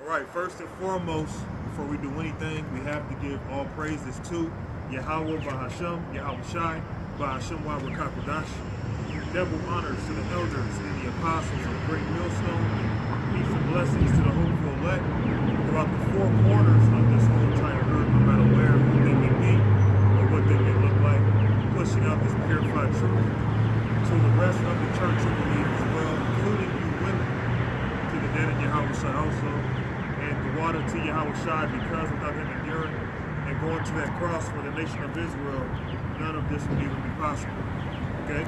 Right, first and foremost, before we do anything, we have to give all praises to Yahweh Bahasham, Yahweh Shai, Bahasham Wa Rakakodash. Double honors to the elders and the apostles of the great millstone. Peace and blessings to the hopeful elect throughout the four corners of this whole entire earth, no matter where they may be or what they may look like, pushing out this purified truth to the rest of the church of believers as well, including you women, to the dead in Yahweh Shai also, and the water to Yahweh Shai, because without him enduring and going to that cross for the nation of Israel, none of this would even be possible. Okay?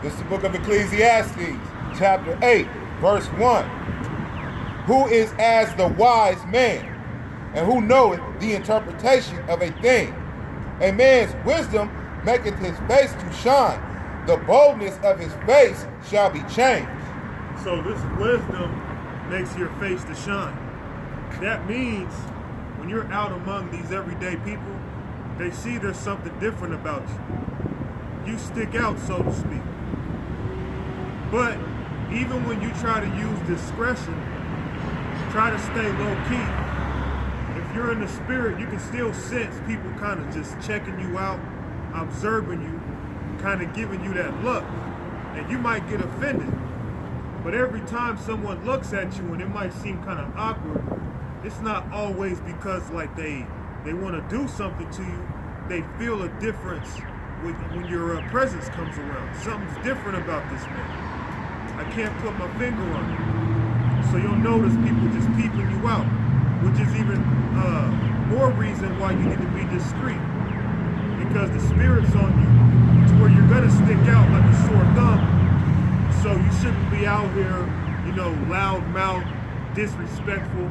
This is the book of Ecclesiastes, chapter 8, verse 1. Who is as the wise man, and who knoweth the interpretation of a thing? A man's wisdom maketh his face to shine. The boldness of his face shall be changed. So this wisdom makes your face to shine. That means when you're out among these everyday people, they see there's something different about you. You stick out, so to speak. But even when you try to use discretion, try to stay low key. If you're in the spirit, you can still sense people kind of just checking you out, observing you, kind of giving you that look, and you might get offended. But every time someone looks at you and it might seem kind of awkward, it's not always because like they want to do something to you. They feel a difference when your presence comes around. Something's different about this man. I can't put my finger on it. So you'll notice people just peeping you out, which is even more reason why you need to be discreet. Because the spirit's on you to where you're gonna stick out like a sore thumb. So you shouldn't be out here, loud mouth, disrespectful,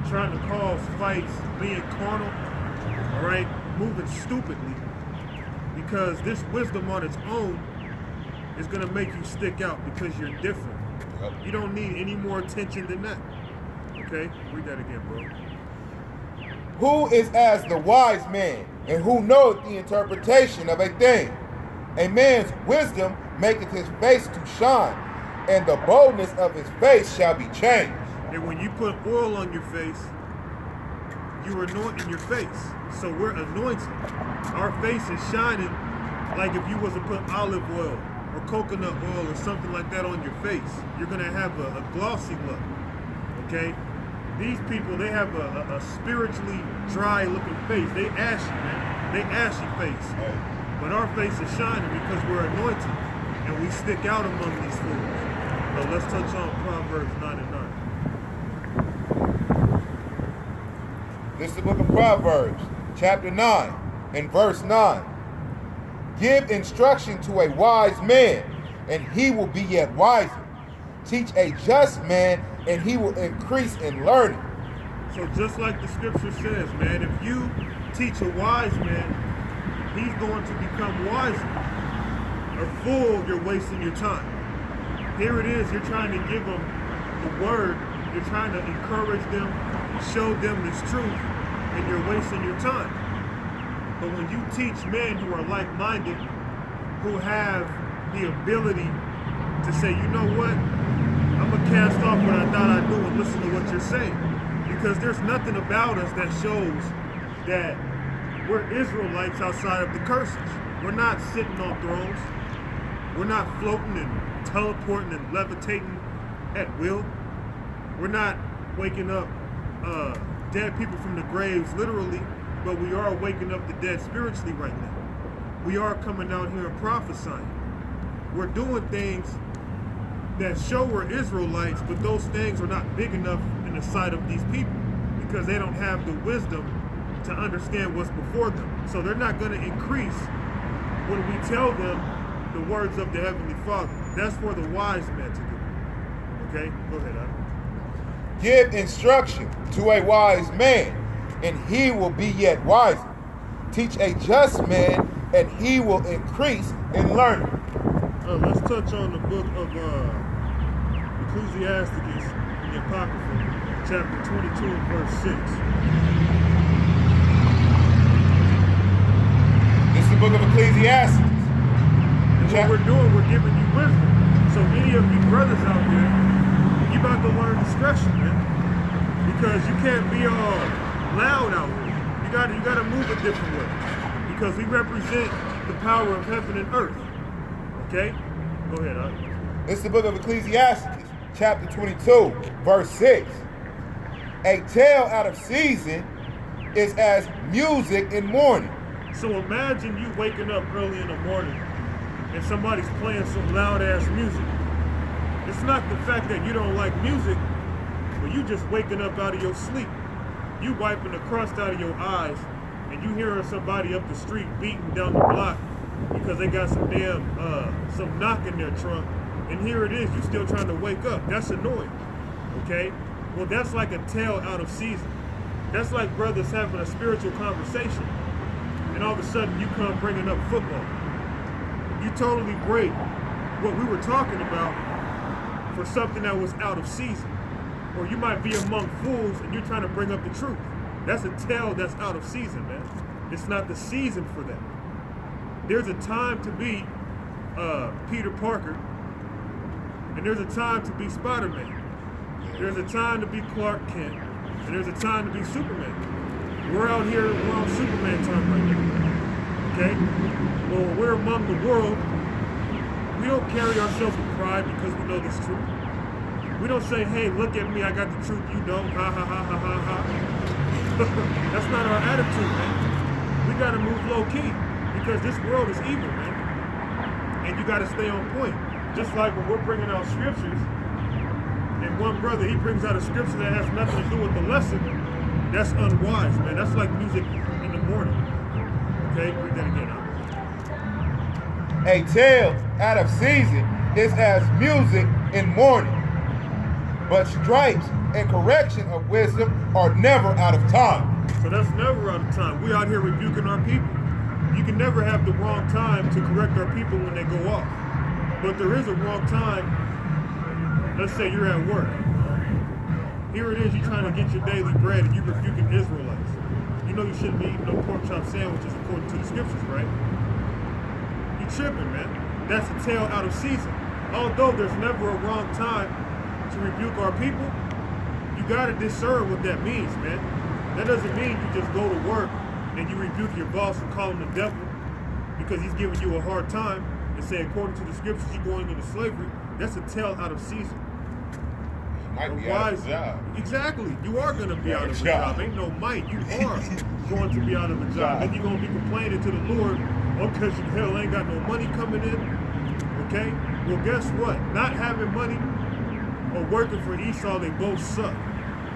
trying to cause fights, being carnal, all right, moving stupidly. Because this wisdom on its own is gonna make you stick out because you're different. You don't need any more attention than that. Okay, read that again, bro. Who is as the wise man, and who knoweth the interpretation of a thing? A man's wisdom maketh his face to shine, and the boldness of his face shall be changed. And when you put oil on your face, you're anointing your face. So we're anointed. Our face is shining like if you was to put olive oil or coconut oil or something like that on your face. You're gonna have a glossy look, okay? These people, they have a spiritually dry looking face. They ashy, man. They ashy face. But our face is shining because we're anointed and we stick out among these fools. So let's touch on Proverbs 9 and 9. This is the book of Proverbs, chapter 9, and verse 9. Give instruction to a wise man, and he will be yet wiser. Teach a just man, and he will increase in learning. So just like the scripture says, man, if you teach a wise man, he's going to become wiser. A fool, you're wasting your time. Here it is, you're trying to give them the word, you're trying to encourage them, show them this truth, and you're wasting your time. But when you teach men who are like-minded, who have the ability to say, you know what, I'm going to cast off what I thought I knew and listen to what you're saying. Because there's nothing about us that shows that we're Israelites outside of the curses. We're not sitting on thrones. We're not floating and teleporting and levitating at will. We're not waking up dead people from the graves, literally, but we are waking up the dead spiritually right now. We are coming out here and prophesying. We're doing things that show we're Israelites, but those things are not big enough in the sight of these people because they don't have the wisdom to understand what's before them. So they're not going to increase when we tell them the words of the Heavenly Father. That's for the wise men to do. Okay? Go ahead, Adam. Give instruction to a wise man, and he will be yet wiser. Teach a just man, and he will increase in learning. Let's touch on the book of Ecclesiastes in the Apocrypha, chapter 22 and verse 6. This is the book of Ecclesiastes. And what we're doing, we're giving you wisdom. So any of you brothers out there, you about to learn discretion, man. because you can't be all loud out here. You gotta move a different way, because we represent the power of heaven and earth. Okay? Go ahead, Art. It's the book of Ecclesiastes, chapter 22, verse 6. A tale out of season is as music in morning. So imagine you waking up early in the morning and somebody's playing some loud ass music. It's not the fact that you don't like music, but you just waking up out of your sleep. You wiping the crust out of your eyes, and you hearing somebody up the street beating down the block because they got some knock in their trunk, and here it is, you still trying to wake up. That's annoying. Okay? Well, that's like a tale out of season. That's like brothers having a spiritual conversation, and all of a sudden you come bringing up football. You totally break what we were talking about for something that was out of season. Or you might be among fools and you're trying to bring up the truth. That's a tale that's out of season, man. It's not the season for that. There's a time to be Peter Parker, and there's a time to be Spider-Man. There's a time to be Clark Kent, and there's a time to be Superman. We're out here, we're on Superman time right now. Okay? Well, we're among the world. We don't carry ourselves with pride because we know this truth. We don't say, hey, look at me, I got the truth, you don't. Ha ha ha ha ha ha. That's not our attitude, man. We gotta move low key because this world is evil, man. And you gotta stay on point. Just like when we're bringing out scriptures, and one brother, he brings out a scripture that has nothing to do with the lesson, that's unwise, man. That's like music in the morning. Okay, read that again. A tale out of season is as music in morning, but stripes and correction of wisdom are never out of time. So that's never out of time. We out here rebuking our people. You can never have the wrong time to correct our people when they go off. But there is a wrong time. Let's say you're at work. Here it is, you're trying to get your daily bread and you're rebuking Israelites. You know you shouldn't be eating no pork chop sandwiches according to the scriptures, right? You're tripping, man. That's a tale out of season. Although there's never a wrong time to rebuke our people, you gotta discern what that means, man. That doesn't mean you just go to work and you rebuke your boss and call him the devil because he's giving you a hard time and say, according to the scriptures, you're going into slavery. That's a tale out of season. Might be out of a job. Exactly. You are going to be out of a job. Ain't no might. You are going to be out of a job. Then you're going to be complaining to the Lord, oh, because you hell ain't got no money coming in. Okay? Well, guess what? Not having money or working for Esau, they both suck.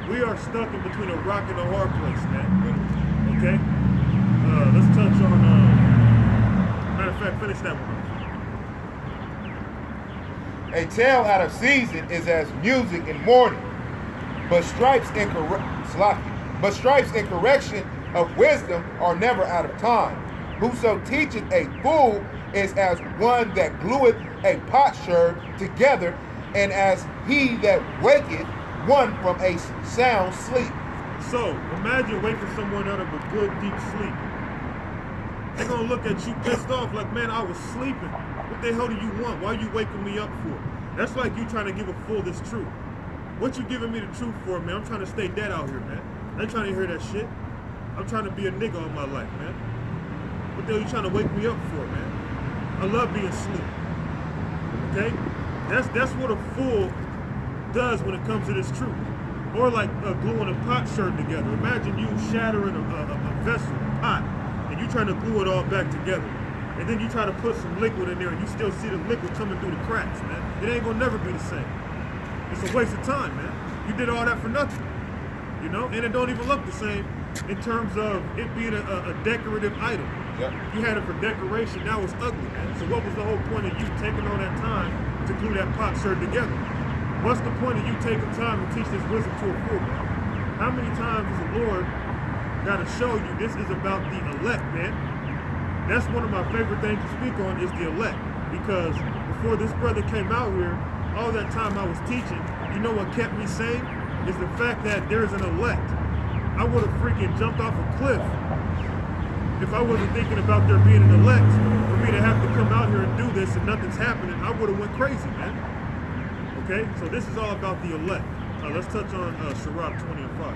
We are stuck in between a rock and a hard place, man. Okay? Let's touch on, matter of fact, finish that one. A tale out of season is as music in morning, but stripes and correction of wisdom are never out of time. Whoso teacheth a fool is as one that glueth a potsherd together, and as he that waketh one from a sound sleep. So imagine waking someone out of a good deep sleep. They're gonna look at you pissed off like, man, I was sleeping. What the hell do you want? Why are you waking me up for? That's like you trying to give a fool this truth. What you giving me the truth for, man? I'm trying to stay dead out here, man. I ain't trying to hear that shit. I'm trying to be a nigga all my life, man. What the hell you trying to wake me up for, man? I love being asleep. Okay? That's what a fool does when it comes to this truth. Or like gluing a pot shirt together. Imagine you shattering a vessel, a pot, and you trying to glue it all back together. And then you try to put some liquid in there and you still see the liquid coming through the cracks, man. It ain't gonna never be the same. It's a waste of time, man. You did all that for nothing, you know? And it don't even look the same in terms of it being a decorative item. Yep. You had it for decoration, now it's ugly, man. So what was the whole point of you taking all that time to glue that pot shirt together? What's the point of you taking time to teach this wisdom to a fool? How many times does the Lord gotta show you this is about the elect, man? That's one of my favorite things to speak on is the elect. Because before this brother came out here, all that time I was teaching, you know what kept me sane? Is the fact that there's an elect. I would have freaking jumped off a cliff if I wasn't thinking about there being an elect. For me to have to come out here and do this and nothing's happening, I would have went crazy, man. Okay? So this is all about the elect. Let's touch on Sirach 20 and 5.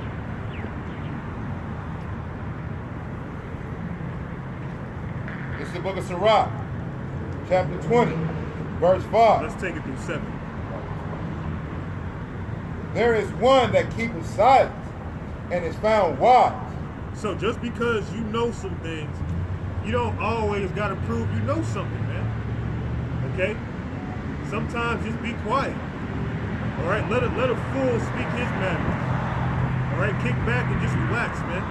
This is the book of Sirach, chapter 20, verse 5. Let's take it through 7. There is one that keepeth silence and is found wise. So just because you know some things, you don't always got to prove you know something, man. Okay? Sometimes just be quiet. All right? Let a fool speak his matter. All right? Kick back and just relax, man.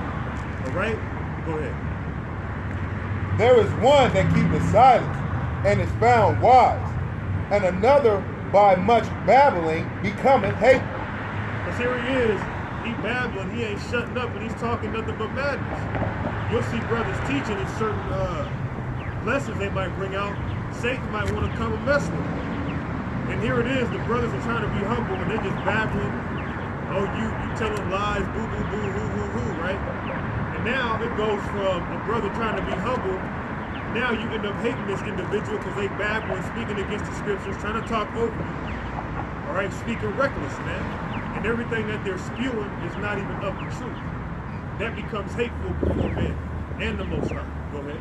All right? Go ahead. There is one that keepeth silence and is found wise, and another by much babbling becometh hateful. Because here he is, he babbling, he ain't shutting up, and he's talking nothing but madness. You'll see brothers teaching in certain lessons they might bring out. Satan might want to come and mess with them. And here it is, the brothers are trying to be humble, and they're just babbling. Oh, you telling lies, boo, boo, boo, hoo, hoo, hoo, right? And now it goes from a brother trying to be humble. Now you end up hating this individual because they babbling, speaking against the scriptures, trying to talk over you. All right, speaking reckless, man. And everything that they're spewing is not even of the truth. That becomes hateful before men and the Most High. Go ahead.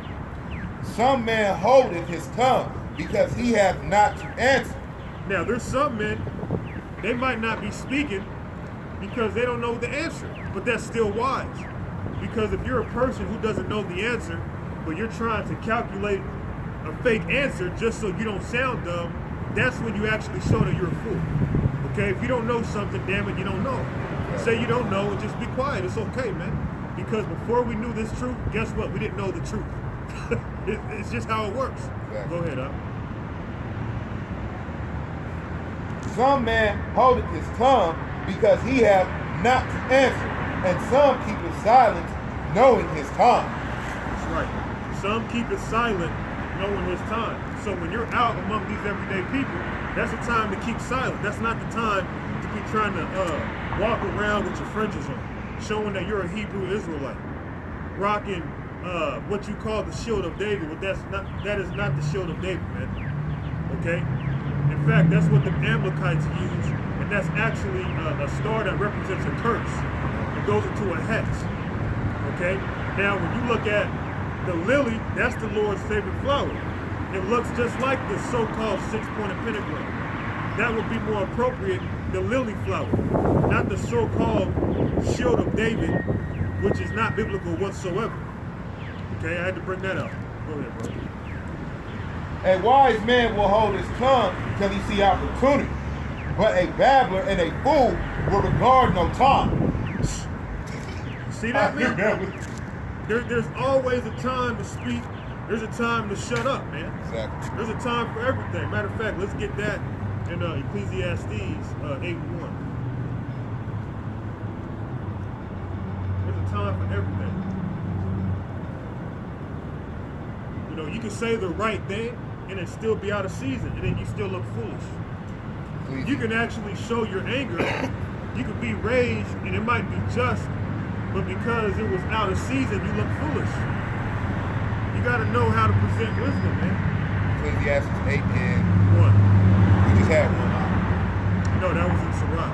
Some man holdeth his tongue because he hath not to answer. Now, there's some men, they might not be speaking because they don't know the answer, but that's still wise. Because if you're a person who doesn't know the answer, but you're trying to calculate a fake answer just so you don't sound dumb, that's when you actually show that you're a fool. Okay, if you don't know something, damn it, you don't know. Say you don't know and just be quiet. It's okay, man. Because before we knew this truth, guess what? We didn't know the truth. It's just how it works. Exactly. Go ahead, Some man holdeth his tongue because he hath not to answer, and some keepeth silence, knowing his time. That's right. Some keep it silent, knowing his time. So when you're out among these everyday people, that's the time to keep silent. That's not the time to be trying to walk around with your fringes on, showing that you're a Hebrew Israelite, rocking what you call the shield of David, but that is not the shield of David, man. Okay? In fact, that's what the Amalekites use, and that's actually a star that represents a curse. It goes into a hex. Okay? Now, when you look at the lily, that's the Lord's favorite flower. It looks just like the so-called six-pointed pentagram. That would be more appropriate, the lily flower, not the so-called shield of David, which is not biblical whatsoever. Okay, I had to bring that up. Go ahead, bro. A wise man will hold his tongue till he see opportunity, but a babbler and a fool will regard no time. See that, man? There's always a time to speak. There's a time to shut up, man. Exactly. There's a time for everything. Matter of fact, let's get that in Ecclesiastes 8:1. There's a time for everything. You know, you can say the right thing and it still be out of season, and then you still look foolish. Please. You can actually show your anger. You can be raged, and it might be just, but because it was out of season, you look foolish. You got to know how to present wisdom, man. Ecclesiastes 8 and 1. we just had one. No, that was in Sirach.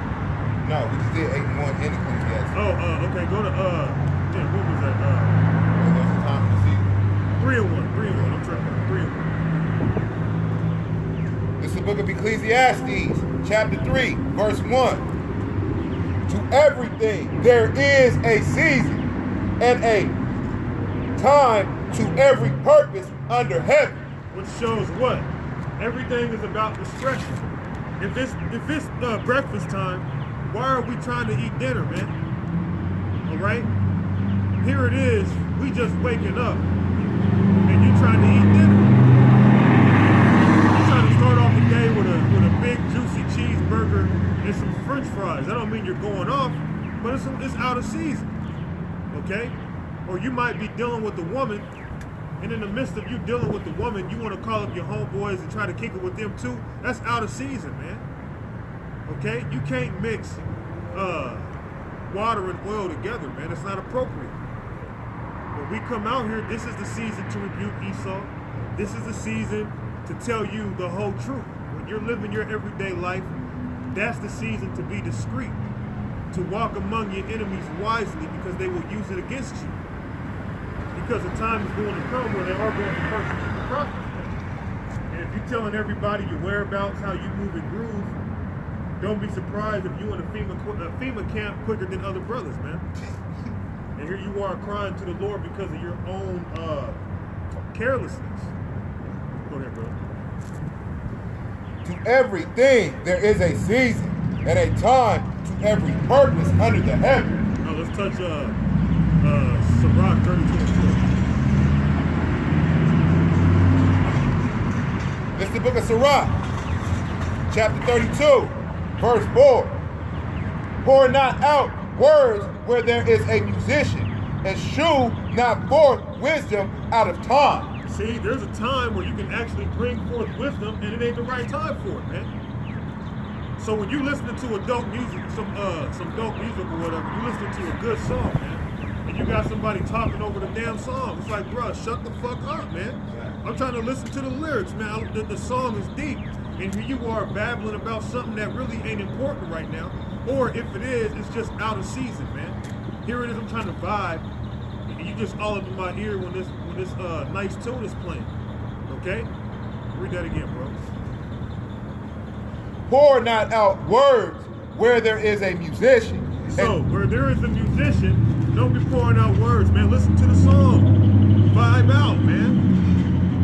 No, we just did 8 and 1 in Ecclesiastes. Oh, okay. Go to what was that? There's a time in the season. 3 and 1. 3 and 1. I'm trying to 3 and 1. This is the book of Ecclesiastes, chapter 3, verse 1. To everything there is a season and a time to every purpose under heaven. Which shows what? Everything is about discretion. If it's breakfast time, why are we trying to eat dinner, man? All right? Here it is. We just waking up, and you trying to eat dinner. You trying to start off the day with a big juicy cheeseburger and some French fries. That don't mean you're going off, but it's out of season. Okay? Or you might be dealing with a woman, and in the midst of you dealing with the woman, you want to call up your homeboys and try to kick it with them too. That's out of season, man. Okay? You can't mix water and oil together, man. It's not appropriate. When we come out here, this is the season to rebuke Esau. This is the season to tell you the whole truth. When you're living your everyday life, that's the season to be discreet. to walk among your enemies wisely, because they will use it against you. Because the time is going to come where they are going to persecute the prophets. And if you're telling everybody your whereabouts, how you move and groove, don't be surprised if you in a FEMA camp quicker than other brothers, man. And here you are crying to the Lord because of your own carelessness. Go ahead, bro. To everything there is a season and a time to every purpose under the heaven. Now let's touch Sirach 32:4. This is the book of Sirach, chapter 32, verse 4. Pour not out words where there is a musician, and shew not forth wisdom out of time. See, there's a time where you can actually bring forth wisdom, and it ain't the right time for it, man. So when you listening to a dope music, some dope music or whatever, you listening to a good song, man, and you got somebody talking over the damn song, it's like, bro, shut the fuck up, man. I'm trying to listen to the lyrics, man. The song is deep, and here you are babbling about something that really ain't important right now, or if it is, it's just out of season, man. Here it is, I'm trying to vibe, and you just all up in my ear when this nice tune is playing. Okay? Read that again, bro. Pour not out words where there is a musician. So, where there is a musician, don't be pouring out words, man. Listen to the song. Vibe out, man.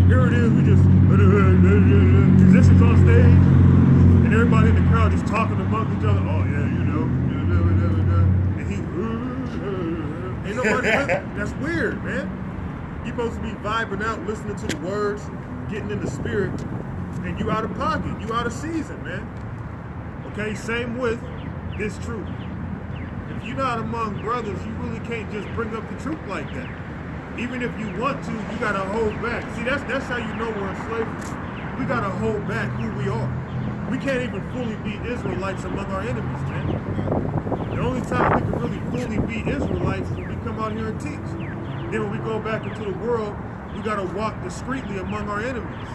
Here it is, we just musicians on stage, and everybody in the crowd just talking among each other. Oh yeah, you know, and he, ain't nobody. That's weird, man. You supposed to be vibing out, listening to the words, getting in the spirit, and you out of pocket, you out of season, man. Okay, same with this truth. If you're not among brothers, you really can't just bring up the truth like that. Even if you want to, you gotta hold back. See, that's how you know we're in slavery. We gotta hold back who we are. We can't even fully be Israelites among our enemies, man. The only time we can really fully be Israelites is when we come out here and teach. Then when we go back into the world, we gotta walk discreetly among our enemies.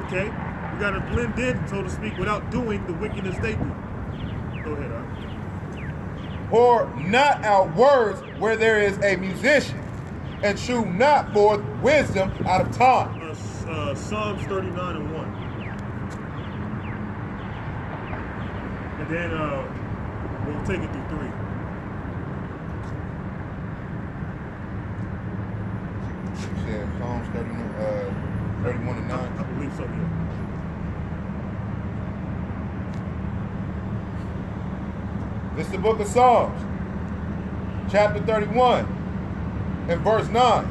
Okay? We gotta blend in, so to speak, without doing the wickedness they do. Go ahead, Art. Pour not out words where there is a musician, and shew not forth wisdom out of time. Psalms 39:1. And then we'll take it through 3. Yeah, Psalms 31:9. I believe so, yeah. This is the book of Psalms, chapter 31, and verse 9.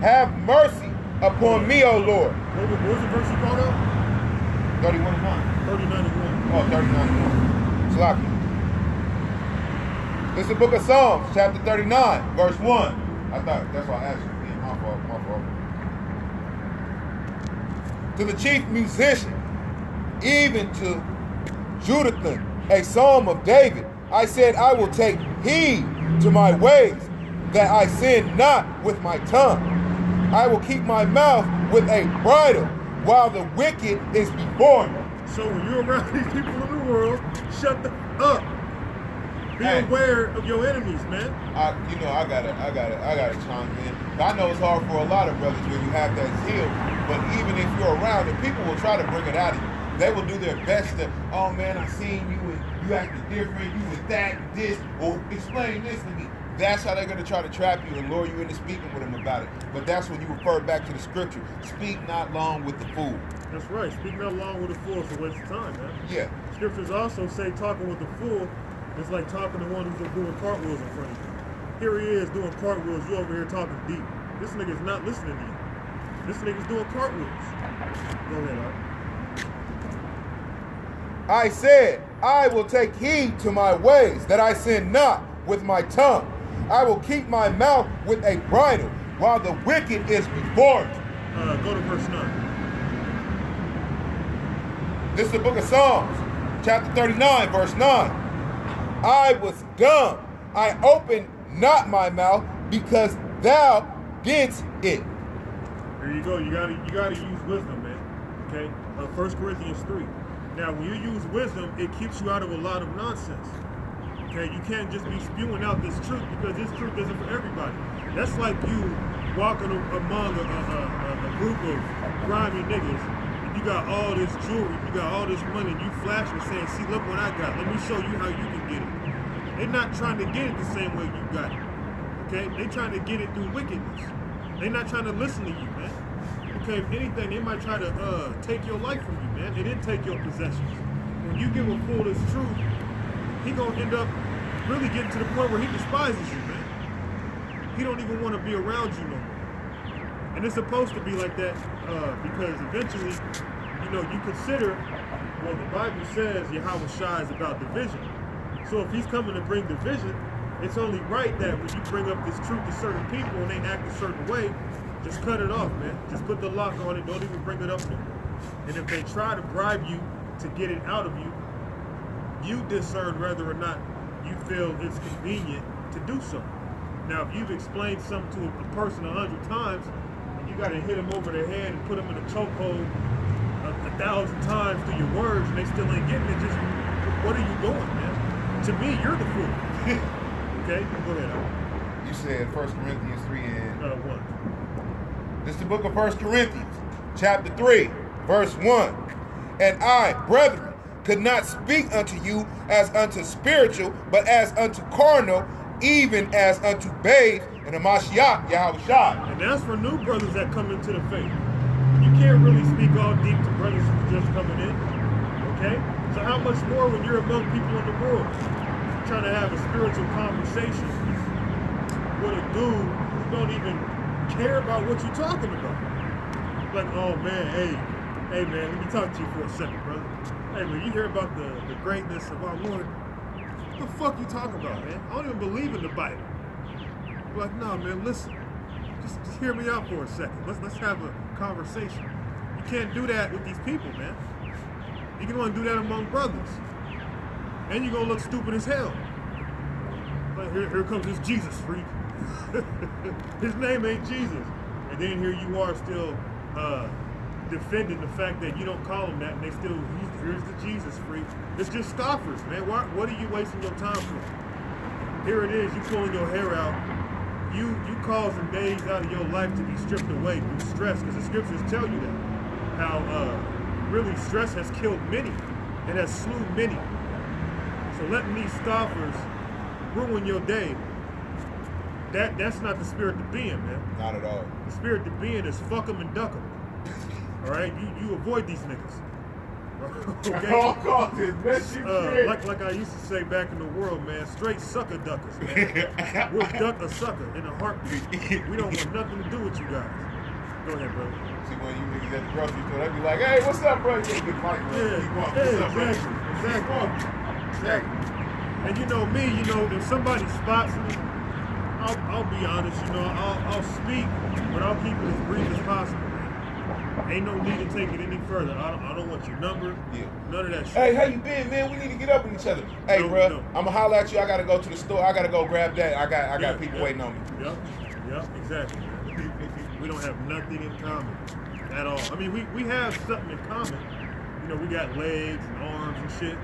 Have mercy upon me, O Lord. What was the verse you called out? 31:9. 39:1. Oh, 39:1. Sloppy. This is the book of Psalms, chapter 39, verse 1. I thought, that's why I asked you. Yeah, my fault. To the chief musician, even to Judithan, a psalm of David, I said, I will take heed to my ways, that I sin not with my tongue. I will keep my mouth with a bridle, while the wicked is before me. So when you're around these people in the world, shut the up. Be aware of your enemies, man. I gotta chime in. I know it's hard for a lot of brothers when you have that zeal, but even if you're around it, people will try to bring it out of you. They will do their best to, oh man, I seen you and you acting different, you was that, this, or explain this to me. That's how they're going to try to trap you and lure you into speaking with them about it. But that's when you refer back to the scripture. Speak not long with the fool. That's right. Speak not long with a fool is a waste of time, man. Yeah. Scriptures also say talking with the fool is like talking to one who's doing cartwheels in front of you. Here he is doing cartwheels. You over here talking deep. This nigga's not listening to you. This nigga's doing cartwheels. Go ahead, Art. I said, I will take heed to my ways, that I sin not with my tongue. I will keep my mouth with a bridle, while the wicked is before me. Go to verse 9. This is the book of Psalms, chapter 39, verse 9. I was dumb. I opened not my mouth, because thou didst it. There you go. You gotta use wisdom, man. Okay? 1 Corinthians 3. Now, when you use wisdom, it keeps you out of a lot of nonsense. Okay, you can't just be spewing out this truth because this truth isn't for everybody. That's like you walking among a group of grimy niggas. And you got all this jewelry, you got all this money, and you flashing and saying, "See, look what I got. Let me show you how you can get it." They're not trying to get it the same way you got it. Okay, they're trying to get it through wickedness. They're not trying to listen to you, man. Okay, if anything, they might try to take your life from you, man. They didn't take your possessions. When you give a fool this truth, he gonna end up really getting to the point where he despises you, man. He don't even want to be around you no more. And it's supposed to be like that because eventually, you consider, well, the Bible says Yahweh Shai is about division. So if he's coming to bring division, it's only right that when you bring up this truth to certain people and they act a certain way, just cut it off, man. Just put the lock on it. Don't even bring it up no more. And if they try to bribe you to get it out of you, you discern whether or not you feel it's convenient to do so. Now, if you've explained something to a person 100 times, and you got to hit them over the head and put them in a chokehold 1,000 times through your words, and they still ain't getting it, just what are you doing, man? To me, you're the fool. Okay, go ahead. Al. You said 1 Corinthians 3 and 1. This is the book of 1 Corinthians, chapter 3, verse 1. And I, brethren, could not speak unto you as unto spiritual, but as unto carnal, even as unto babes in the Mashiach Yahweh Shai. And that's for new brothers that come into the faith. You can't really speak all deep to brothers who's just coming in. Okay? So how much more when you're among people in the world, trying to have a spiritual conversation with a dude who don't even care about what you're talking about? Like, oh man, hey man, let me talk to you for a second, brother. Hey man, you hear about the greatness of our Lord? What the fuck you talking about, man? I don't even believe in the Bible. I'm like, nah, man, listen. Just hear me out for a second. Let's have a conversation. You can't do that with these people, man. You can only do that among brothers. And you're gonna look stupid as hell. But here comes this Jesus freak. His name ain't Jesus. And then here you are still defending the fact that you don't call him that, and here's the Jesus freak. It's just scoffers, man. What are you wasting your time for? Here it is, you pulling your hair out. You causing days out of your life to be stripped away through stress, because the scriptures tell you that. How really stress has killed many. It has slew many. So letting these scoffers ruin your day, that's not the spirit to be in, man. Not at all. The spirit to be in is fuck them and duck them. All right, you avoid these niggas. Okay. Like I used to say back in the world, man, straight sucker duckers, man. We'll duck a sucker in a heartbeat. We don't want nothing to do with you guys. Go ahead, brother. See, when you niggas at the grocery store, they be like, "Hey, what's up, bro?" You get a good fight, bro. Exactly. And you know me, if somebody spots me, I'll be honest, I'll speak, but I'll keep it as brief as possible. Ain't no need to take it any further. I don't want your number. Yeah. None of that shit. Hey, how you been, man? We need to get up with each other. Hey, bro, I'm gonna holler at you. I gotta go to the store. I gotta go grab that. I got people waiting on me. Yep, exactly. We don't have nothing in common at all. I mean, we have something in common. We got legs and arms and shit.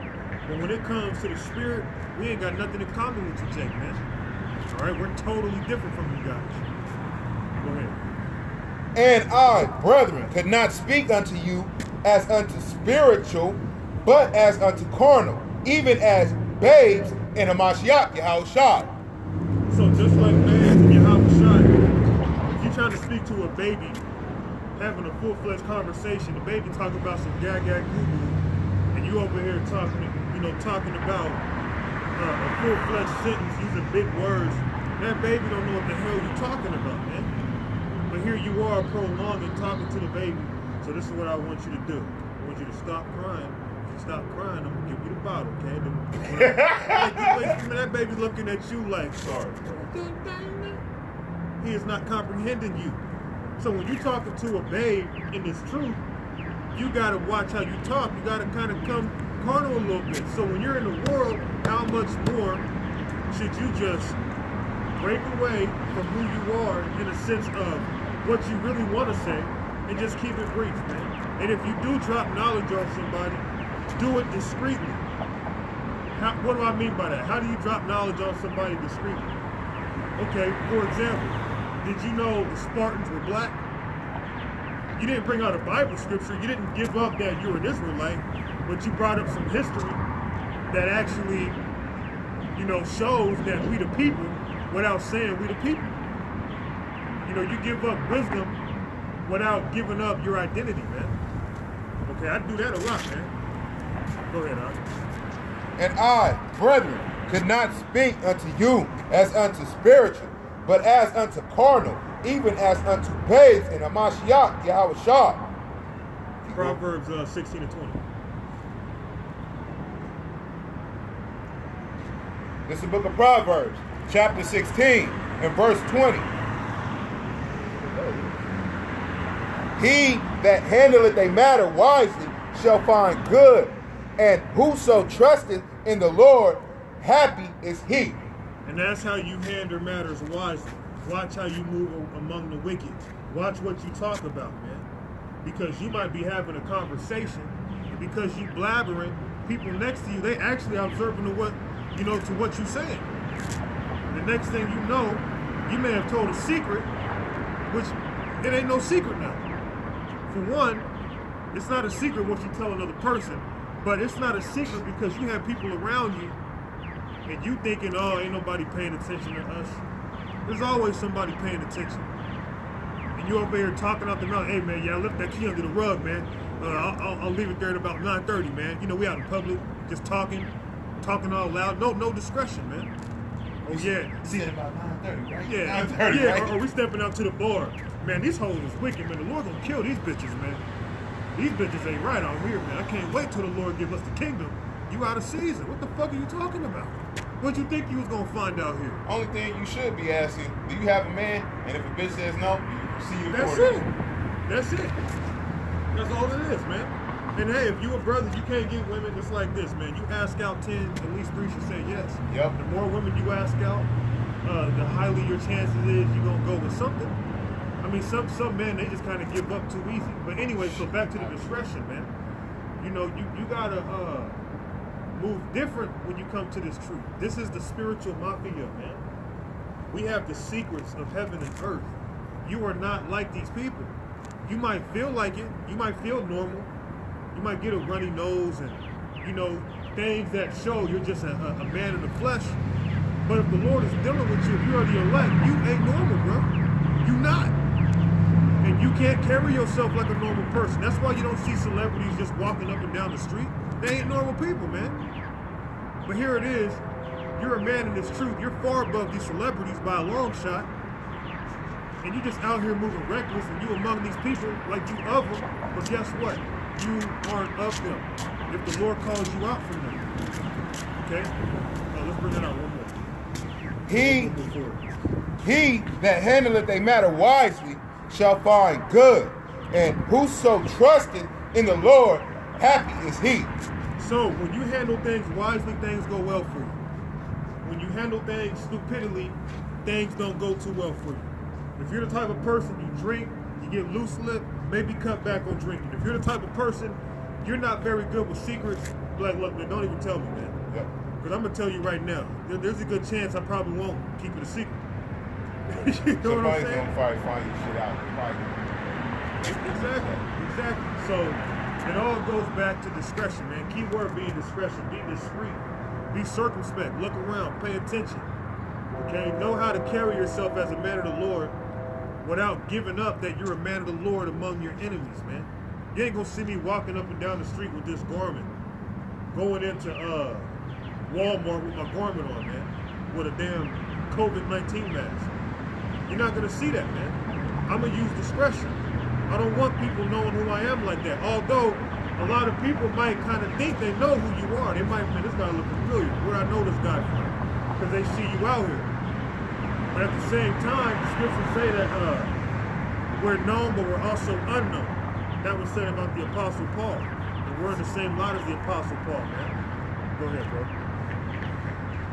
But when it comes to the spirit, we ain't got nothing in common with you, Jake, man. All right, we're totally different from you guys. Go ahead. And I, brethren, could not speak unto you as unto spiritual, but as unto carnal, even as babes in a Mashiach Yahweh Shai. So just like babes in Yahweh Shai, if you're trying to speak to a baby, having a full-fledged conversation, the baby talking about some goo-goo, and you over here talking about a full-fledged sentence using big words, that baby don't know what the hell you're talking about, man. But here you are prolonging talking to the baby. So this is what I want you to do. I want you to stop crying. If you stop crying, I'm gonna give you the bottle, okay? That baby's looking at you like, sorry. He is not comprehending you. So when you're talking to a babe in this truth, you gotta watch how you talk. You gotta kind of come carnal a little bit. So when you're in the world, how much more should you just break away from who you are in a sense of what you really want to say and just keep it brief, man. And if you do drop knowledge on somebody, do it discreetly. What do I mean by that? How do you drop knowledge on somebody discreetly? Okay, for example, did you know the Spartans were black? You didn't bring out a Bible scripture. You didn't give up that you're an Israelite, but you brought up some history that actually, shows that we the people without saying we the people. You give up wisdom without giving up your identity, man. Okay, I do that a lot, man. Go ahead, Al. And I, brethren, could not speak unto you as unto spiritual, but as unto carnal, even as unto babes in Hamashiach Yahushua. Proverbs 16 and 20. This is the book of Proverbs, chapter 16 and verse 20. He that handleth a matter wisely shall find good, and whoso trusteth in the Lord, happy is he. And that's how you handle matters wisely. Watch how you move among the wicked. Watch what you talk about, man. Because you might be having a conversation, and because you blabbering, people next to you, they actually observing to what you're saying. And the next thing you know, you may have told a secret, which it ain't no secret now. For one, it's not a secret what you tell another person, but it's not a secret because you have people around you and you thinking, oh, ain't nobody paying attention to us. There's always somebody paying attention. And you over here talking out the mouth, hey man, yeah, I left that key under the rug, man. I'll leave it there at about 9:30, man. We out in public, just talking all loud. No discretion, man. Oh yeah. See, about 9:30, right? Yeah, 9:30, yeah. right? Or we stepping out to the bar. Man, these hoes is wicked, man. The Lord gonna kill these bitches, man. These bitches ain't right out here, man. I can't wait till the Lord give us the kingdom. You out of season. What the fuck are you talking about? What you think you was gonna find out here? Only thing you should be asking, do you have a man? And if a bitch says no, you proceed That's accordingly. it. That's it. That's all it is, man. And hey, if you a brother, you can't get women just like this, man. You ask out 10, at least 3 should say yes. Yep. The more women you ask out, the higher your chances is you're gonna go with something. I mean, some men, they just kind of give up too easy. But anyway, so back to the discretion, man. You gotta move different when you come to this truth. This is the spiritual mafia, man. We have the secrets of heaven and earth. You are not like these people. You might feel like it. You might feel normal. You might get a runny nose and, things that show you're just a man in the flesh. But if the Lord is dealing with you, if you are the elect, you ain't normal, bro. You not. And you can't carry yourself like a normal person. That's why you don't see celebrities just walking up and down the street. They ain't normal people, man. But here it is. You're a man in this truth. You're far above these celebrities by a long shot. And you just out here moving reckless and you among these people like you of them. But guess what? You aren't of them. If the Lord calls you out from them. Okay? Let's bring it out one more. He that handleth a matter wisely shall find good, and whoso trusteth in the Lord, happy is he. So when you handle things wisely, things go well for you. When you handle things stupidly, things don't go too well for you. If you're the type of person you drink, you get loose lip, maybe cut back on drinking. If you're the type of person, you're not very good with secrets, like, look, man, don't even tell me, man. Yep. Because I'm going to tell you right now, there's a good chance I probably won't keep it a secret. You know what I'm saying? Somebody's going to probably find your shit out. Exactly. So it all goes back to discretion, man. Key word being discretion. Be discreet. Be circumspect. Look around. Pay attention. Okay? Know how to carry yourself as a man of the Lord without giving up that you're a man of the Lord among your enemies, man. You ain't going to see me walking up and down the street with this garment, going into Walmart with my garment on, man, with a damn COVID-19 mask. You're not going to see that, man. I'm going to use discretion. I don't want people knowing who I am like that. Although, a lot of people might kind of think they know who you are. They might, man, this guy look familiar. Where I know this guy from? Because they see you out here. But at the same time, the scriptures say that we're known, but we're also unknown. That was said about the Apostle Paul. And we're in the same line as the Apostle Paul, man. Go ahead, bro.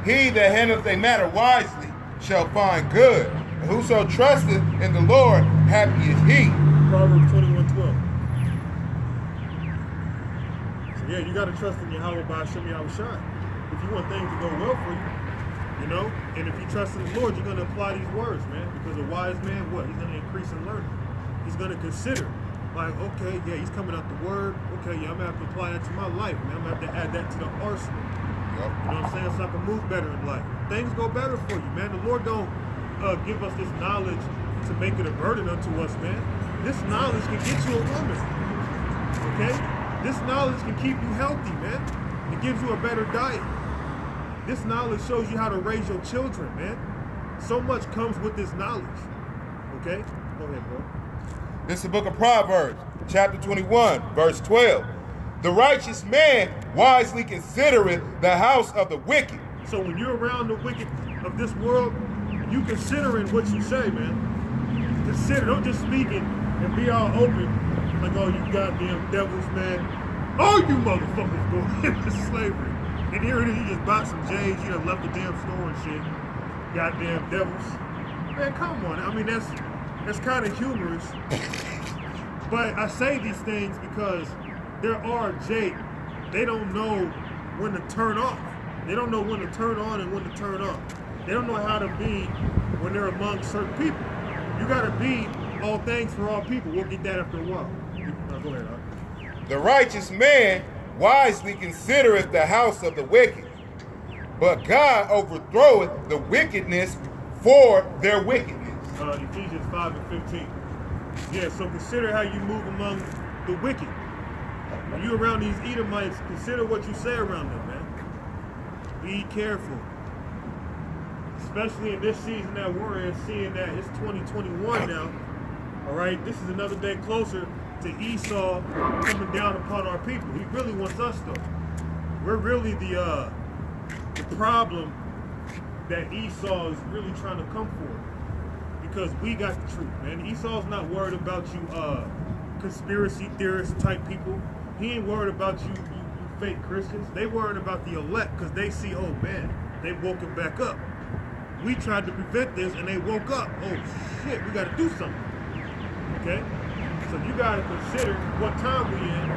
He that handleth a matter wisely shall find good, and whoso trusteth in the Lord, happy is he. Proverbs 21:12. Yeah, you got to trust in Yahweh by Hashem Yahweh Shai. If you want things to go well for you, know, and if you trust in the Lord, you're going to apply these words, man. Because a wise man, what? He's going to increase in learning. He's going to consider, like, okay, yeah, he's coming out the word. Okay, yeah, I'm going to have to apply that to my life, man. I'm going to have to add that to the arsenal. Yep. You know what I'm saying? So I can move better in life. Things go better for you, man. The Lord don't give us this knowledge to make it a burden unto us, man. This knowledge can get you a woman, okay? This knowledge can keep you healthy, man. It gives you a better diet. This knowledge shows you how to raise your children, man. So much comes with this knowledge, okay? Go ahead, bro. This is the book of Proverbs, chapter 21, verse 12. The righteous man wisely considereth the house of the wicked. So when you're around the wicked of this world, you considering what you say, man. Consider, don't just speak it and be all open, like, oh, you goddamn devils, man. All you motherfuckers going into slavery. And here it is, you just bought some J's, you done left the damn store and shit. Goddamn devils. Man, come on. I mean, that's kind of humorous. But I say these things because there are Jake. They don't know when to turn off. They don't know when to turn on and when to turn off. They don't know how to be when they're among certain people. You gotta be all things for all people. We'll get that after a while. Go ahead, Doc. The righteous man wisely considereth the house of the wicked, but God overthroweth the wickedness for their wickedness. Ephesians 5 and 15. Yeah, so consider how you move among the wicked. When you around these Edomites, consider what you say around them, man. Be careful. Especially in this season that we're in, seeing that it's 2021 now. All right, this is another day closer to Esau coming down upon our people. He really wants us though. We're really the problem that Esau is really trying to come for, because we got the truth, man. Esau's not worried about you conspiracy theorist type people. He ain't worried about you fake Christians. They worried about the elect because they see, oh man, they woken back up. We tried to prevent this and they woke up. Oh shit, we got to do something. Okay? So you got to consider what time we in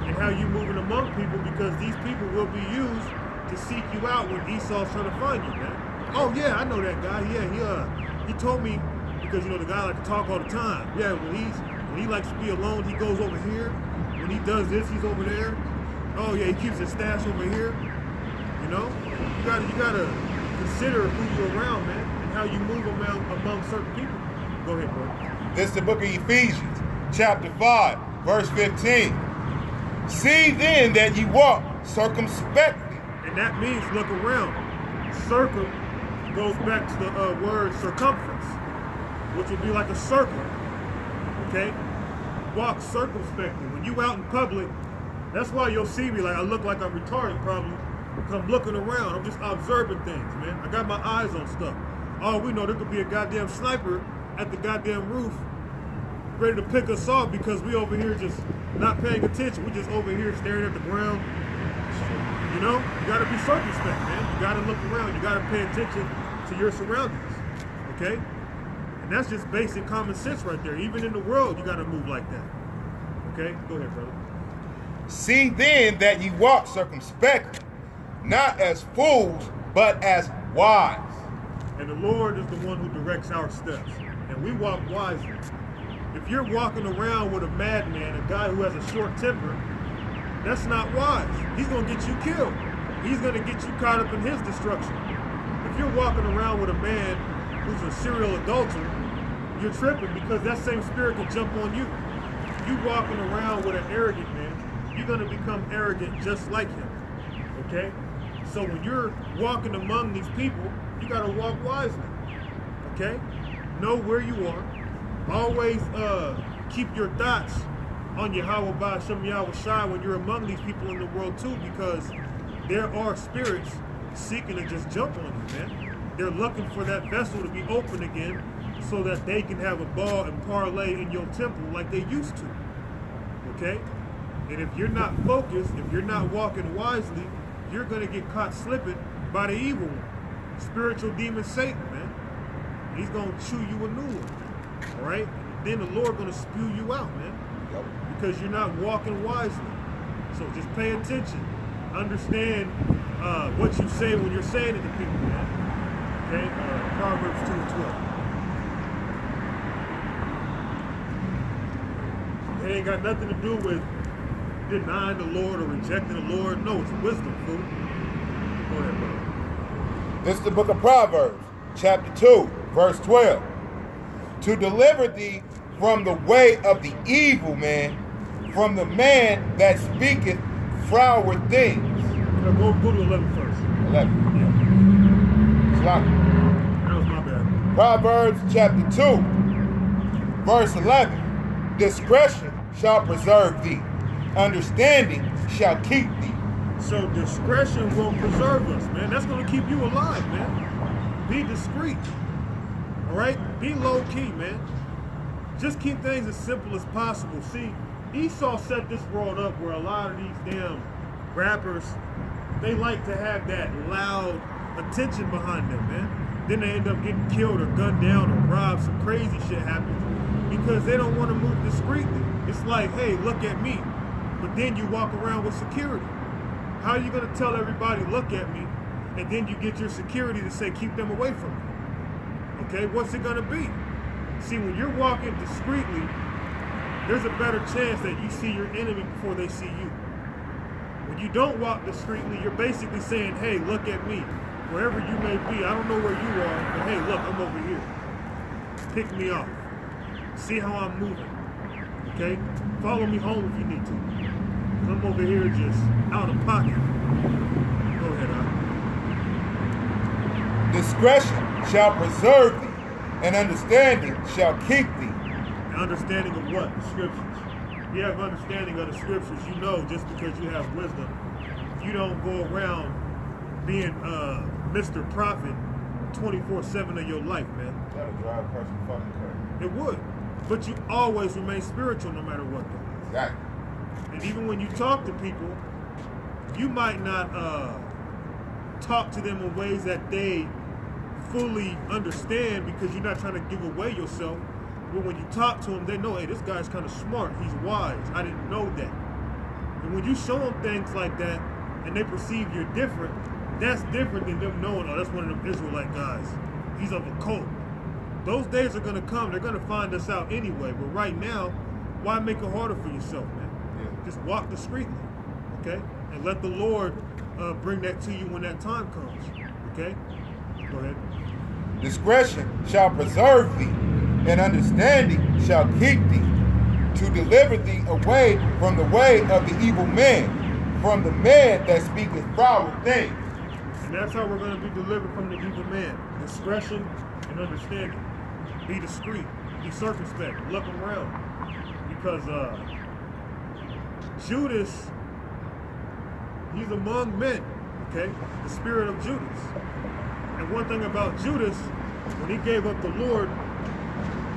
and how you moving among people, because these people will be used to seek you out when Esau's trying to find you, man. Oh yeah, I know that guy. Yeah, he told me, because you know the guy like to talk all the time. Yeah, when he likes to be alone, he goes over here. When he does this, he's over there. Oh yeah, he keeps his stash over here. You know, you gotta consider who you're around, man, and how you move among certain people. Go ahead, bro. This is the book of Ephesians, chapter 5, verse 15. See then that ye walk circumspectly. And that means look around. Circum goes back to the word circumference, which would be like a circle. Okay? Walk circumspectly. When you out in public, that's why you'll see me like I look like I'm retarded probably, because I'm looking around. I'm just observing things, man. I got my eyes on stuff. Oh, we know there could be a goddamn sniper at the goddamn roof ready to pick us off because we over here just not paying attention. We just over here staring at the ground. You know, you gotta be circumspect, man. You gotta look around. You gotta pay attention to your surroundings. Okay? And that's just basic common sense right there. Even in the world, you gotta move like that. Okay? Go ahead, brother. See then that ye walk circumspectly, not as fools, but as wise. And the Lord is the one who directs our steps. And we walk wisely. If you're walking around with a madman, a guy who has a short temper, that's not wise. He's going to get you killed. He's going to get you caught up in his destruction. If you're walking around with a man who's a serial adulterer, you're tripping, because that same spirit can jump on you. You walking around with an arrogant man, you're going to become arrogant just like him. Okay? So when you're walking among these people, you got to walk wisely. Okay? Know where you are. Always keep your thoughts on Yahweh by Hashem Yahweh Shai when you're among these people in the world too, because there are spirits seeking to just jump on you, man. They're looking for that vessel to be open again so that they can have a ball and parlay in your temple like they used to. Okay? And if you're not focused, if you're not walking wisely, you're going to get caught slipping by the evil one. Spiritual demon Satan, man. He's going to chew you a new one. All right? Then the Lord going to spew you out, man. Yep. Because you're not walking wisely. So just pay attention. Understand what you say when you're saying it to people, man. Okay? Proverbs 2:12. It ain't got nothing to do with denying the Lord or rejecting the Lord. No, it's wisdom, fool. Go ahead, brother. This is the book of Proverbs, chapter 2, verse 12. To deliver thee from the way of the evil man, from the man that speaketh froward things. Go to 11 first. 11. Yeah. Sloppy. That was my bad. Proverbs chapter 2, verse 11. Discretion shall preserve thee. Understanding shall keep thee. So discretion will preserve us, man. That's going to keep you alive, man. Be discreet. All right? Be low key, man. Just keep things as simple as possible. See, Esau set this world up where a lot of these damn rappers, they like to have that loud attention behind them, man. Then they end up getting killed or gunned down or robbed. Some crazy shit happens because they don't want to move discreetly. It's like, hey, look at me. But then you walk around with security. How are you going to tell everybody, look at me, and then you get your security to say, keep them away from me? Okay, what's it going to be? See, when you're walking discreetly, there's a better chance that you see your enemy before they see you. When you don't walk discreetly, you're basically saying, hey, look at me. Wherever you may be, I don't know where you are, but hey, look, I'm over here. Pick me up. See how I'm moving. Okay? Follow me home if you need to. I'm over here just out of pocket. Go ahead, Discretion shall preserve thee, and understanding shall keep thee. Understanding of what? The scriptures. If you have understanding of the scriptures, you know just because you have wisdom, you don't go around being Mr. Prophet 24/7 of your life, man. That'll drive a person fucking crazy. It would. But you always remain spiritual no matter what, though. Exactly. And even when you talk to people, you might not talk to them in ways that they fully understand because you're not trying to give away yourself. But when you talk to them, they know, hey, this guy's kind of smart. He's wise. I didn't know that. And when you show them things like that and they perceive you're different, that's different than them knowing, oh, that's one of them Israelite guys. He's of a cult. Those days are going to come. They're going to find us out anyway. But right now, why make it harder for yourself, man? Yeah. Just walk discreetly, okay? And let the Lord bring that to you when that time comes, okay? Go ahead. Discretion shall preserve thee, and understanding shall keep thee, to deliver thee away from the way of the evil man, from the man that speaketh froward things. And that's how we're going to be delivered from the evil man. Discretion and understanding. Be discreet. Be circumspect. Look around. Because Judas, he's among men, okay? The spirit of Judas. And one thing about Judas, when he gave up the Lord,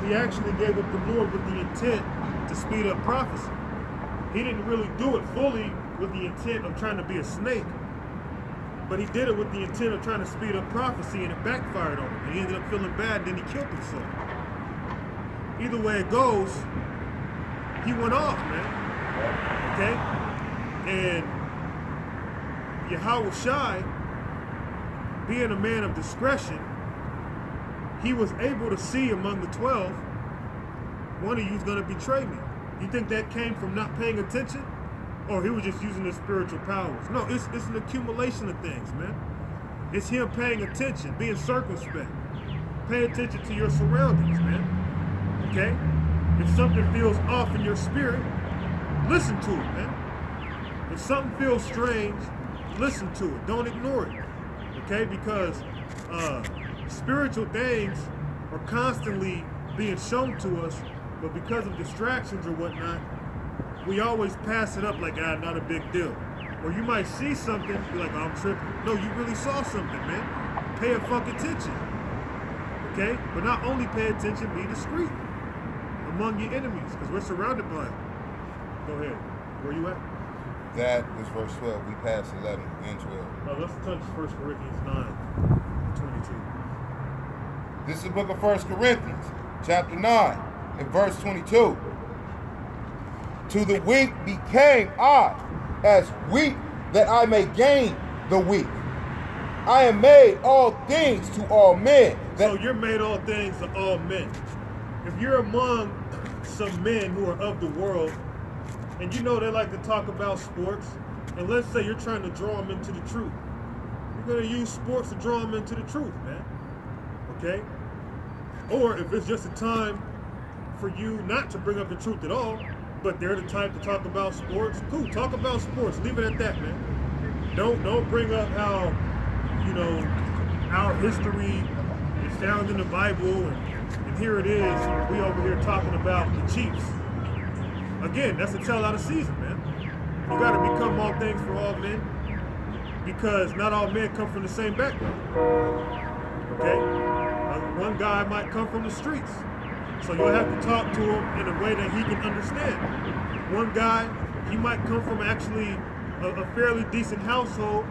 he actually gave up the Lord with the intent to speed up prophecy. He didn't really do it fully with the intent of trying to be a snake, but he did it with the intent of trying to speed up prophecy, and it backfired on him. And he ended up feeling bad, and then he killed himself. Either way it goes, he went off, man. Okay? And Yahweh Shai, being a man of discretion, he was able to see among the 12, one of you is going to betray me. You think that came from not paying attention? Or he was just using his spiritual powers? No, it's an accumulation of things, man. It's him paying attention, being circumspect. Pay attention to your surroundings, man. Okay? If something feels off in your spirit, listen to it, man. If something feels strange, listen to it. Don't ignore it. Okay? Because spiritual things are constantly being shown to us, but because of distractions or whatnot, we always pass it up like, not a big deal. Or you might see something, be like, oh, I'm tripping. No, you really saw something, man. Pay a fuck attention. Okay? But not only pay attention, be discreet among your enemies, because we're surrounded by them. Go ahead. Where you at? That was verse 12. We passed 11 and 12. Now let's touch 1 Corinthians 9:22. This is the book of 1 Corinthians, chapter 9, and verse 22. To the weak became I, as weak that I may gain the weak. I am made all things to all men. So you're made all things to all men. If you're among some men who are of the world, and you know they like to talk about sports, and let's say you're trying to draw them into the truth, you're going to use sports to draw them into the truth, man. Okay? Or if it's just a time for you not to bring up the truth at all, but they're the type to talk about sports, cool, talk about sports. Leave it at that, man. Don't bring up how, you know, our history is found in the Bible, and here it is, we over here talking about the Chiefs. Again, that's a tell out of season, man. You got to become all things for all men, because not all men come from the same background. Okay? One guy might come from the streets, so you'll have to talk to him in a way that he can understand. One guy, he might come from actually a fairly decent household,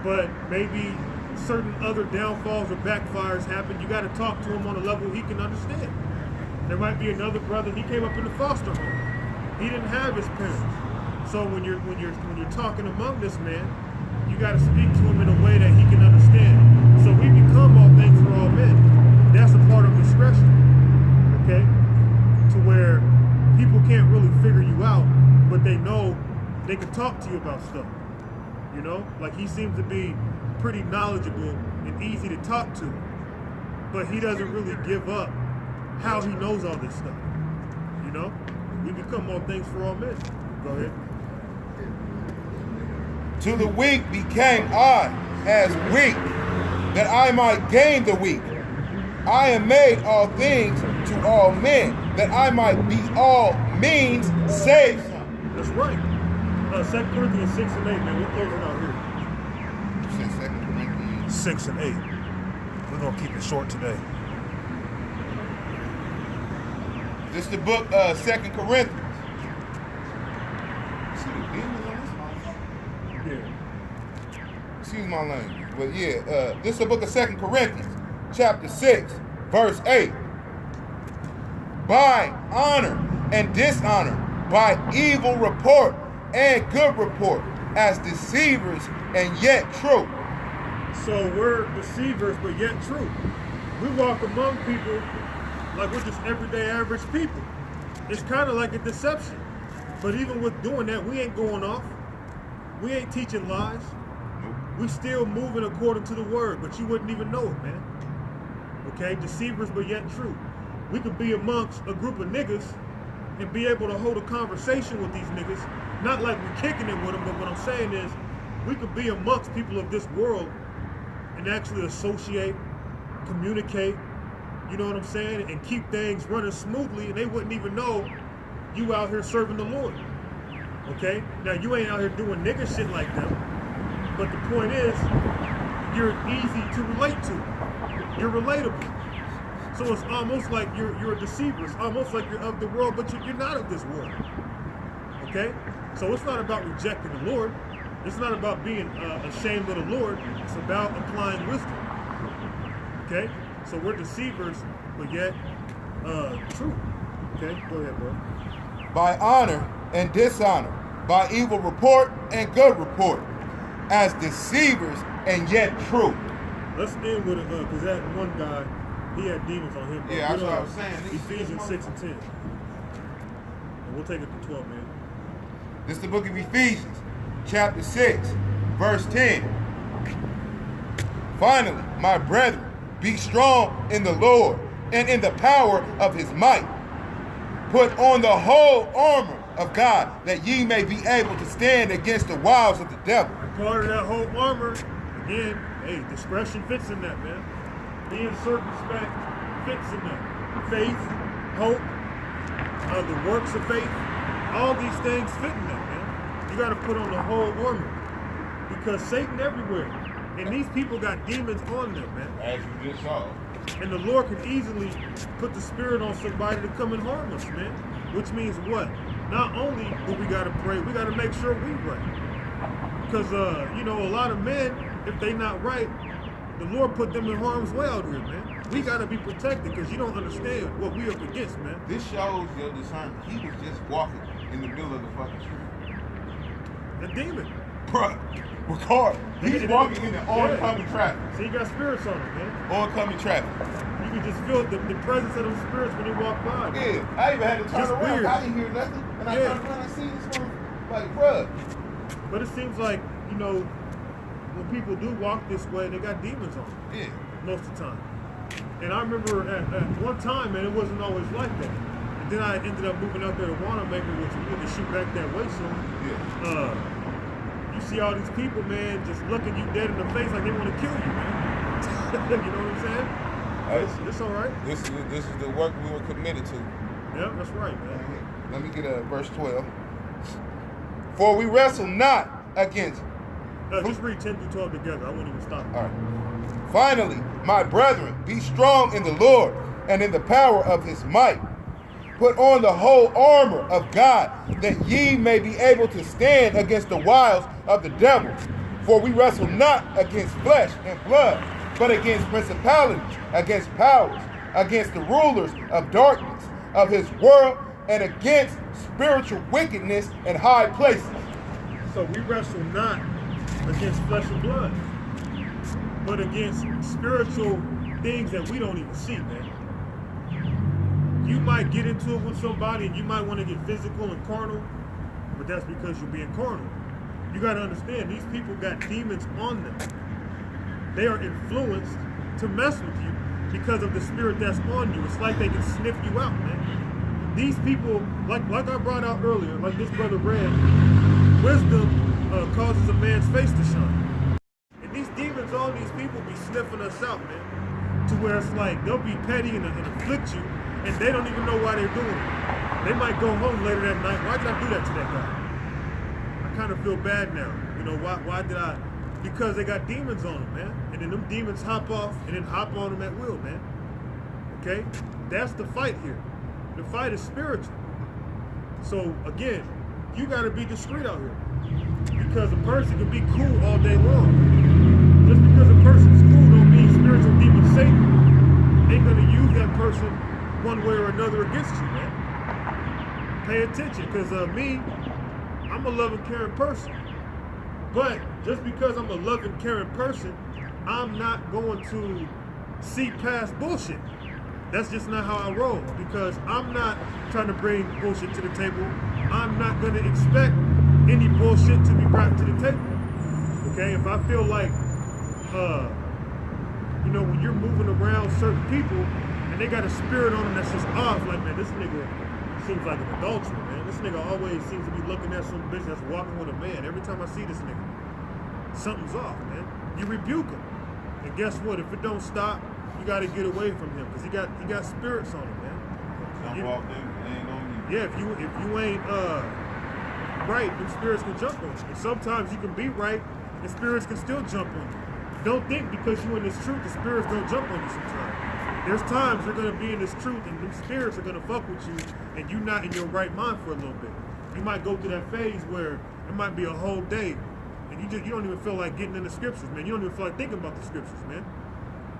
but maybe certain other downfalls or backfires happen. You got to talk to him on a level he can understand. There might be another brother, he came up in a foster home. He didn't have his parents. So when you're talking among this man, you got to speak to him in a way that he can understand. So we become all things for all men. That's a part of discretion, okay? To where people can't really figure you out, but they know they can talk to you about stuff. You know, like he seems to be pretty knowledgeable and easy to talk to, but he doesn't really give up how he knows all this stuff. You know, we become all things for all men. Go ahead. To the weak became I as weak, that I might gain the weak. I am made all things to all men, that I might be all means saved. That's right. 2 Corinthians 6 and 8, man. We're closing out here. 2 Corinthians 6 and 8. We're going to keep it short today. This is the book of 2 Corinthians. Yeah. Excuse my language. But yeah, this is the book of 2 Corinthians, chapter 6, verse 8. By honor and dishonor, by evil report and good report, as deceivers and yet true. So we're deceivers, but yet true. We walk among people like we're just everyday average people. It's kind of like a deception. But even with doing that, we ain't going off. We ain't teaching lies. We still moving according to the word, but you wouldn't even know it, man. Okay, deceivers, but yet true. We could be amongst a group of niggas and be able to hold a conversation with these niggas. Not like we're kicking it with them, but what I'm saying is we could be amongst people of this world and actually associate, communicate, you know what I'm saying, and keep things running smoothly, and they wouldn't even know you out here serving the Lord. Okay? Now, you ain't out here doing nigga shit like them, but the point is, you're easy to relate to. You're relatable. So it's almost like you're a deceiver. It's almost like you're of the world, but you're not of this world. Okay? So it's not about rejecting the Lord. It's not about being ashamed of the Lord. It's about applying wisdom. Okay? So we're deceivers, but yet true. Okay? Go ahead, bro. By honor and dishonor, by evil report and good report, as deceivers and yet true. Let's end with it, because that one guy, he had demons on him. Bro. Yeah, that's what I was saying. Ephesians 6 and 10. And we'll take it to 12, man. This is the book of Ephesians, chapter 6, verse 10. Finally, my brethren, be strong in the Lord and in the power of his might. Put on the whole armor of God, that ye may be able to stand against the wiles of the devil. Part of that whole armor, again, hey, discretion fits in that, man. Being circumspect fits in that. Faith, hope, the works of faith, all these things fit in that, man. You got to put on the whole armor, because Satan everywhere, and these people got demons on them, man. As you just saw. And the Lord can easily put the spirit on somebody to come and harm us, man. Which means what? Not only do we got to pray, we got to make sure we right. Because, you know, a lot of men, if they not right, the Lord put them in harm's way out here, man. We got to be protected, because you don't understand what we up against, man. This shows your discernment. He was just walking in the middle of the fucking street. A demon. Bruh, Ricard, he's walking in the oncoming traffic. So you got spirits on him, man. Oncoming traffic. You can just feel the presence of those spirits when you walk by. Yeah, I even had to turn Just around. weird. I didn't hear nothing. And I turned around and see this one. Like, bruh. But it seems like, you know, when people do walk this way, they got demons on them. Yeah. Most of the time. And I remember at one time, man, it wasn't always like that. And then I ended up moving out there to Wanamaker, which we had to shoot back that way soon. Yeah. You see all these people, man, just looking you dead in the face like they want to kill you, man. You know what I'm saying? It's all right. This is the work we were committed to. Yeah, that's right, man. Let me get verse 12. For we wrestle not against. Just read 10 through 12 together. I won't even stop. All right. Finally, my brethren, be strong in the Lord and in the power of his might. Put on the whole armor of God, that ye may be able to stand against the wiles of the devil. For we wrestle not against flesh and blood, but against principalities, against powers, against the rulers of darkness of his world, and against spiritual wickedness in high places. So we wrestle not against flesh and blood, but against spiritual things that we don't even see, man. You might get into it with somebody and you might want to get physical and carnal, but that's because you're being carnal. You got to understand, these people got demons on them. They are influenced to mess with you because of the spirit that's on you. It's like they can sniff you out, man. These people, like I brought out earlier, like this brother read, wisdom causes a man's face to shine. And these demons on these people be sniffing us out, man, to where it's like they'll be petty and afflict you, and they don't even know why they're doing it. They might go home later that night. Why did I do that to that guy? I kind of feel bad now. You know, why did I? Because they got demons on them, man. And then them demons hop off and then hop on them at will, man. Okay? That's the fight here. The fight is spiritual. So, again, you got to be discreet out here. Because a person can be cool all day long. Just because a person's cool don't mean spiritual demon Satan ain't going to use that person one way or another against you, man. Pay attention, because I'm a loving, caring person. But just because I'm a loving, caring person, I'm not going to see past bullshit. That's just not how I roll, because I'm not trying to bring bullshit to the table. I'm not going to expect any bullshit to be brought to the table. Okay? If I feel like, you know, when you're moving around certain people and they got a spirit on them that's just off, like, man, this nigga seems like an adulterer, man. This nigga always seems to be looking at some bitch that's walking with a man. Every time I see this nigga, something's off, man. You rebuke him. And guess what? If it don't stop, you got to get away from him, because he got spirits on him, man. Jump off them, ain't on you. Yeah, if you ain't right, them spirits can jump on you. And sometimes you can be right, and spirits can still jump on you. Don't think because you're in this truth, the spirits don't jump on you sometimes. There's times you're gonna be in this truth, and them spirits are gonna fuck with you, and you're not in your right mind for a little bit. You might go through that phase where it might be a whole day, and you don't even feel like getting in the scriptures, man. You don't even feel like thinking about the scriptures, man.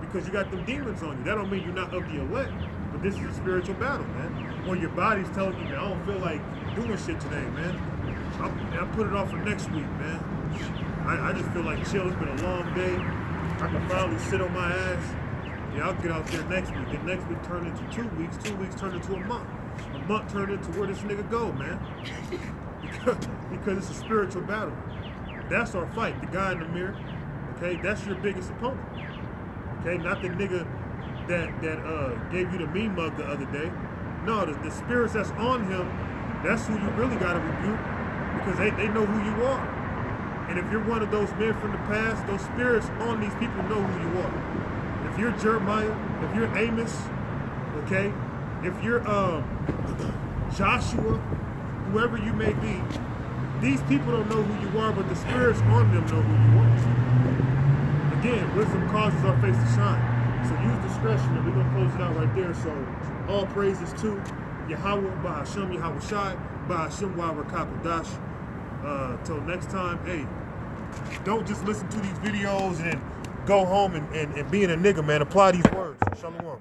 Because you got them demons on you. That don't mean you're not of the elect, but this is a spiritual battle, man. Or your body's telling you, man, I don't feel like doing shit today, man. I'll put it off for next week, man. I just feel like chill. It's been a long day. I can finally sit on my ass. Yeah, I'll get out there next week. Then next week turned into 2 weeks. 2 weeks turned into a month. A month turned into where this nigga go, man. Because it's a spiritual battle. That's our fight. The guy in the mirror. Okay, that's your biggest opponent. Okay, not the nigga that gave you the mean mug the other day. No, the spirits that's on him, that's who you really gotta rebuke, because they know who you are. And if you're one of those men from the past, those spirits on these people know who you are. If you're Jeremiah, if you're Amos, okay, if you're Joshua, whoever you may be, these people don't know who you are, but the spirits on them know who you are. Again, wisdom causes our face to shine. So use discretion, and we're going to close it out right there. So all praises to Yahweh, Bahashem, Yahweh Shai, Bahashem, Wa'arakakodash. Till next time, hey, don't just listen to these videos and then go home and being a nigga, man. Apply these words. Shalom.